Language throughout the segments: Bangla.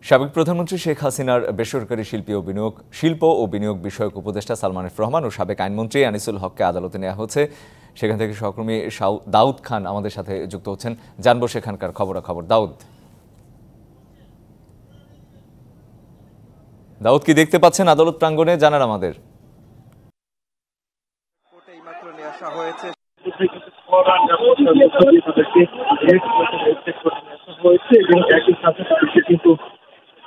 সাবেক প্রধানমন্ত্রী শেখ হাসিনার বেসরকারি শিল্প ও বিনিয়োগ বিষয়ক উপদেষ্টা সালমান এফ রহমান ও সাবেক আইনমন্ত্রী আনিসুল হককে আদালতে নেওয়া হয়েছে। সেখান থেকে সহকর্মী দাউদ খান আমাদের সাথে যুক্ত হচ্ছেন। জানবো সেখানকার খবরাখবর। দাউদ, কি দেখতে পাচ্ছেন আদালত প্রাঙ্গণে, জানান আমাদের।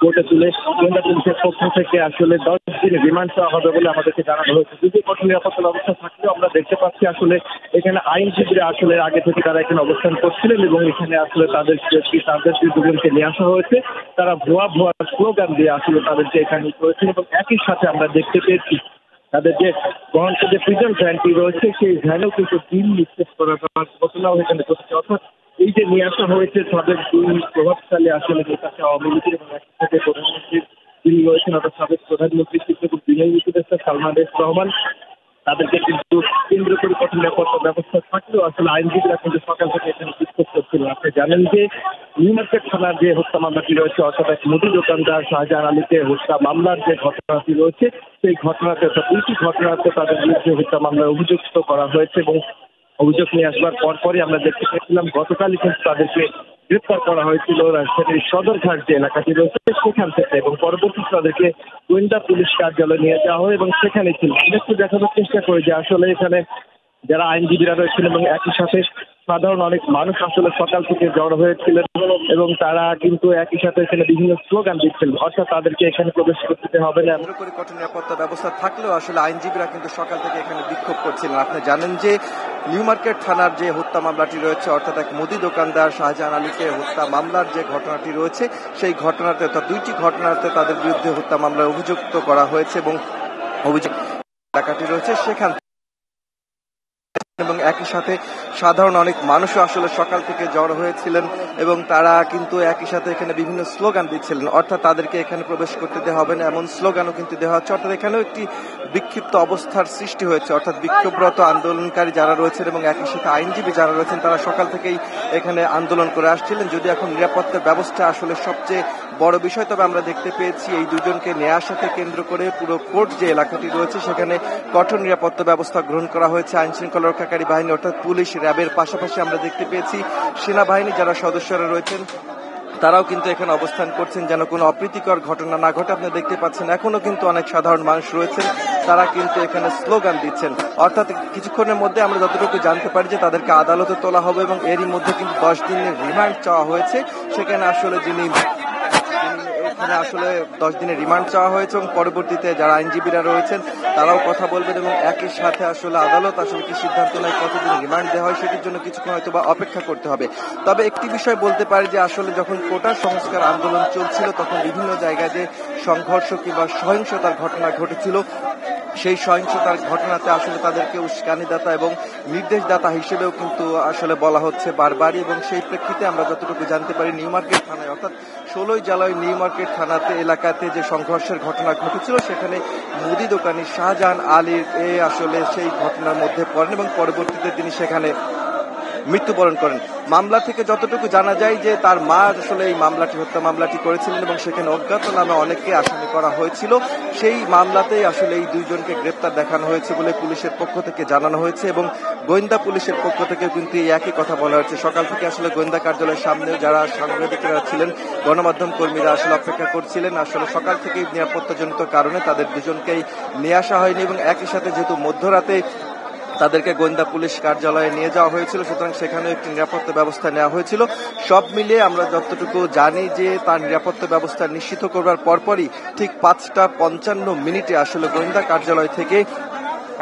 কোর্টে তুলে গোয়েন্দা পুলিশের পক্ষ থেকে আসলে 10 দিনের রিমান্ড চাওয়া হবে বলে আমাদেরকে জানানো হয়েছে। যদি কঠোর নিরাপত্তা ব্যবস্থা থাকলেও আমরা দেখতে পাচ্ছি আসলে এখানে আইনজীবীরা আসলে আগে থেকে তারা এখানে অবস্থান করছিলেন এবং এখানে আসলে তাদের যে দুজনকে নিয়ে আসা হয়েছে তারা ভুয়া স্লোগান দিয়ে আসলে তাদেরকে এখানে করেছেন এবং একই সাথে আমরা দেখতে পেয়েছি তাদের যে বহন যে প্রিজন ভ্যানটি রয়েছে সেই ভ্যানেও কিন্তু বিল নিক্ষেপ করার ঘটনাও এখানে ঘটেছে। অর্থাৎ এই যে নিয়ে আসা হয়েছে তাদের দুই প্রভাবশালী আসলে নেতাকে আওয়ামী লীগের এবং একসাথে প্রধানমন্ত্রীর যিনি রয়েছেন অর্থাৎ সাবেক প্রধানমন্ত্রী শিক্ষক বিনয় উপদেষ্টা সালমান এফ রহমান, তাদেরকে কিন্তু কেন্দ্র করে কঠোর নিরাপত্তা ব্যবস্থা থাকলেও আসলে আইনজীবীরা কিন্তু সকাল থেকে এখানে বিক্ষোভ করছিলেন। আপনি জানেন যে নিউ মার্কেট থানার যে হত্যা মামলাটি রয়েছে অর্থাৎ এক মুদি দোকানদার শাহজাহান আলীকে হত্যা মামলার যে ঘটনাটি রয়েছে সেই ঘটনাতে দুইটি ঘটনাতে তাদের বিরুদ্ধে হত্যা মামলায় অভিযুক্ত করা হয়েছে এবং অভিযোগ নিয়ে আসবার পরপরই আমরা দেখতে পেয়েছিলাম গতকালই কিন্তু তাদেরকে গ্রেপ্তার করা হয়েছিল রাজধানীর সদরঘাট যে এলাকাটি রয়েছে সেখান থেকে এবং পরবর্তীতে তাদেরকে গোয়েন্দা পুলিশ কার্যালয়ে নিয়ে যাওয়া হয় এবং সেখানে ছিল। একটু দেখানোর চেষ্টা করি যে আসলে এখানে যারা আইনজীবীরা রয়েছেন এবং একই সাথে সাধারণ অনেক মানুষ আসলে সকাল থেকে জড়ো হয়েছিলেন এবং তারা কিন্তু একই সাথে এখানে বিভিন্ন স্লোগান দিচ্ছিলেন, অর্থাৎ তাদেরকে এখানে প্রবেশ করতে হবে না। কঠোর নিরাপত্তা ব্যবস্থা থাকলেও আসলে আইনজীবীরা কিন্তু সকাল থেকে এখানে বিক্ষোভ করছিলেন। আপনি জানেন যে নিউ মার্কেট থানার যে হত্যা মামলাটি রয়েছে অর্থাৎ এক মুদি দোকানদার শাহজাহান আলীকে হত্যা মামলার যে ঘটনাটি রয়েছে সেই ঘটনাতে অর্থাৎ দুইটি ঘটনাতে তাদের বিরুদ্ধে হত্যা মামলায় অভিযুক্ত করা হয়েছে এবং অভিযোগ এলাকাটি রয়েছে সেখান এবং একই সাথে সাধারণ অনেক মানুষও আসলে সকাল থেকে জড়ো হয়েছিলেন এবং তারা কিন্তু একই সাথে এখানে বিভিন্ন স্লোগান দিচ্ছিলেন, অর্থাৎ তাদেরকে এখানে প্রবেশ করতে দেওয়া হবে না এমন স্লোগানও কিন্তু দেওয়া হচ্ছে। অর্থাৎ এখানেও একটি বিক্ষিপ্ত অবস্থার সৃষ্টি হয়েছে, অর্থাৎ বিক্ষোভরত আন্দোলনকারী যারা রয়েছেন এবং একই সাথে আইনজীবী যারা রয়েছেন তারা সকাল থেকেই এখানে আন্দোলন করে আসছিলেন। যদি এখন নিরাপত্তা ব্যবস্থা আসলে সবচেয়ে বড় বিষয়, তবে আমরা দেখতে পেয়েছি এই দুজনকে নেওয়ার সাথে কেন্দ্র করে পুরো কোর্ট যে এলাকাটি রয়েছে সেখানে কঠোর নিরাপত্তা ব্যবস্থা গ্রহণ করা হয়েছে। আইন শৃঙ্খলা রক্ষাকারী বাহিনী অর্থাৎ পুলিশ, র্যাবের পাশাপাশি আমরা দেখতে পেয়েছি সেনাবাহিনী যারা সদস্যরা রয়েছেন তারাও কিন্তু এখানে অবস্থান করছেন যেন কোনো অপ্রীতিকর ঘটনা না ঘটে। আপনি দেখতে পাচ্ছেন এখনো কিন্তু অনেক সাধারণ মানুষ রয়েছেন, তারা কিন্তু এখানে স্লোগান দিচ্ছেন। অর্থাৎ কিছুক্ষণের মধ্যে আমরা যতটুকু জানতে পারি যে তাদেরকে আদালতে তোলা হবে এবং এরই মধ্যে কিন্তু 10 দিনের রিমান্ড চাওয়া হয়েছে। সেখানে আসলে এখানে আসলে 10 দিনের রিমান্ড চাওয়া হয়েছে এবং পরবর্তীতে যারা আইনজীবীরা রয়েছেন তারাও কথা বলবেন এবং একই সাথে আসলে আদালত আসলে কি সিদ্ধান্ত নেয় কতদিন রিমান্ড দেওয়া হয় সেটির জন্য কিছুক্ষণ হয়তো বা অপেক্ষা করতে হবে। তবে একটি বিষয় বলতে পারি যে আসলে যখন কোটা সংস্কার আন্দোলন চলছিল তখন বিভিন্ন জায়গায় যে সংঘর্ষ কিংবা সহিংসতার ঘটনা ঘটেছিল সেই সহিংসতার ঘটনাতে আসলে তাদেরকে উস্কানিদাতা এবং নির্দেশদাতা হিসেবেও কিন্তু আসলে বলা হচ্ছে বারবারই এবং সেই প্রেক্ষিতে আমরা যতটুকু জানতে পারি নিউ মার্কেট থানায় অর্থাৎ 16 জেলায় নিউ মার্কেট থানাতে এলাকাতে যে সংঘর্ষের ঘটনা ঘটেছিল সেখানে মুদি দোকানি শাহজাহান আলীর আসলে সেই ঘটনার মধ্যে পড়েন এবং পরবর্তীতে তিনি সেখানে মৃত্যুবরণ করেন। মামলা থেকে যতটুকু জানা যায় যে তার মা আসলে এই হত্যা মামলাটি করেছিলেন এবং সেখানে অজ্ঞাত নামে অনেককে আসামি করা হয়েছিল। সেই মামলাতেই আসলে এই দুইজনকে গ্রেপ্তার দেখানো হয়েছে বলে পুলিশের পক্ষ থেকে জানানো হয়েছে এবং গোয়েন্দা পুলিশের পক্ষ থেকে কিন্তু এই একই কথা বলা হয়েছে। সকাল থেকে আসলে গোয়েন্দা কার্যালয়ের সামনেও যারা সাংবাদিকেরা ছিলেন, গণমাধ্যম কর্মীরা আসলে অপেক্ষা করছিলেন। আসলে সকাল থেকেই নিরাপত্তাজনিত কারণে তাদের দুজনকেই নিয়ে আসা হয়নি এবং একই সাথে যেহেতু মধ্যরাতে তাদেরকে গোয়েন্দা পুলিশ কার্যালয়ে নিয়ে যাওয়া হয়েছিল সুতরাং সেখানে একটি নিরাপত্তা ব্যবস্থা নেওয়া হয়েছিল। সব মিলিয়ে আমরা যতটুকু জানি যে তার নিরাপত্তা ব্যবস্থা নিশ্চিত করবার পরপরই ঠিক 5:55 আসলে গোয়েন্দা কার্যালয় থেকে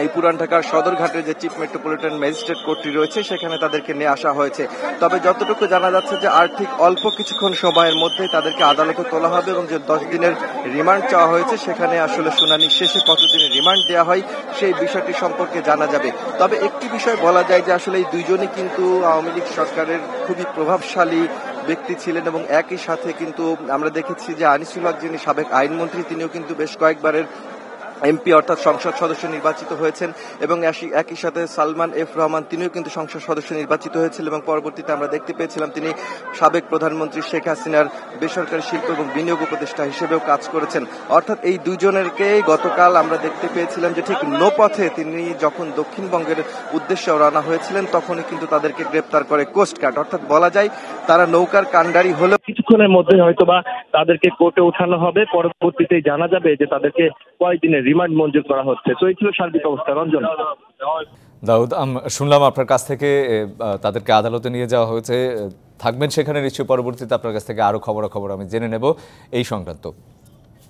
এই পুরান ঢাকার সদরঘাটের যে চিফ মেট্রোপলিটন ম্যাজিস্ট্রেট কোর্টটি রয়েছে সেখানে তাদেরকে নিয়ে আসা হয়েছে। তবে যতটুকু জানা যাচ্ছে যে আর ঠিক অল্প কিছুক্ষণ সময়ের মধ্যেই তাদেরকে আদালতে তোলা হবে এবং যে 10 দিনের রিমান্ড চাওয়া হয়েছে সেখানে আসলে শুনানি শেষে কতদিনের রিমান্ড দেওয়া হয় সেই বিষয়টি সম্পর্কে জানা যাবে। তবে একটি বিষয় বলা যায় যে আসলে এই দুইজনই কিন্তু আওয়ামী লীগ সরকারের খুবই প্রভাবশালী ব্যক্তি ছিলেন এবং একই সাথে কিন্তু আমরা দেখেছি যে আনিসুল হক যিনি সাবেক আইনমন্ত্রী তিনিও কিন্তু বেশ কয়েকবারের এমপি অর্থাৎ সংসদ সদস্য নির্বাচিত হয়েছেন এবং একই সাথে সালমান এফ রহমান তিনিও কিন্তু সংসদ সদস্য নির্বাচিত হয়েছিল এবং পরবর্তীতে আমরা দেখতে পেয়েছিলাম তিনি সাবেক প্রধানমন্ত্রী শেখ হাসিনার বেসরকারি শিল্প এবং বিনিয়োগ উপদেষ্টা হিসেবেও কাজ করেছেন। অর্থাৎ এই দুজনেরকে গতকাল আমরা দেখতে পেয়েছিলাম যে ঠিক নৌপথে তিনি যখন দক্ষিণবঙ্গের উদ্দেশ্যে রওনা হয়েছিলেন তখনই কিন্তু তাদেরকে গ্রেপ্তার করে কোস্টগার্ড। অর্থাৎ বলা যায় তারা নৌকার কাণ্ডারি হলেও কিছুক্ষণের মধ্যে হয়তোবা তাদেরকে কোর্টে ওঠানো হবে, পরবর্তীতে জানা যাবে যে তাদেরকে কয়েকদিনের রিমান্ড মঞ্জুর করা হচ্ছে। তো এই ছিল সার্বিক অবস্থা। রঞ্জন। দাউদ, শুনলাম আপনার কাছ থেকে তাদেরকে আদালতে নিয়ে যাওয়া হয়েছে, থাকবেন সেখানে নিশ্চয়ই। পরবর্তীতে আপনার কাছ থেকে আরো খবরাখবর আমি জেনে নেব এই সংক্রান্ত।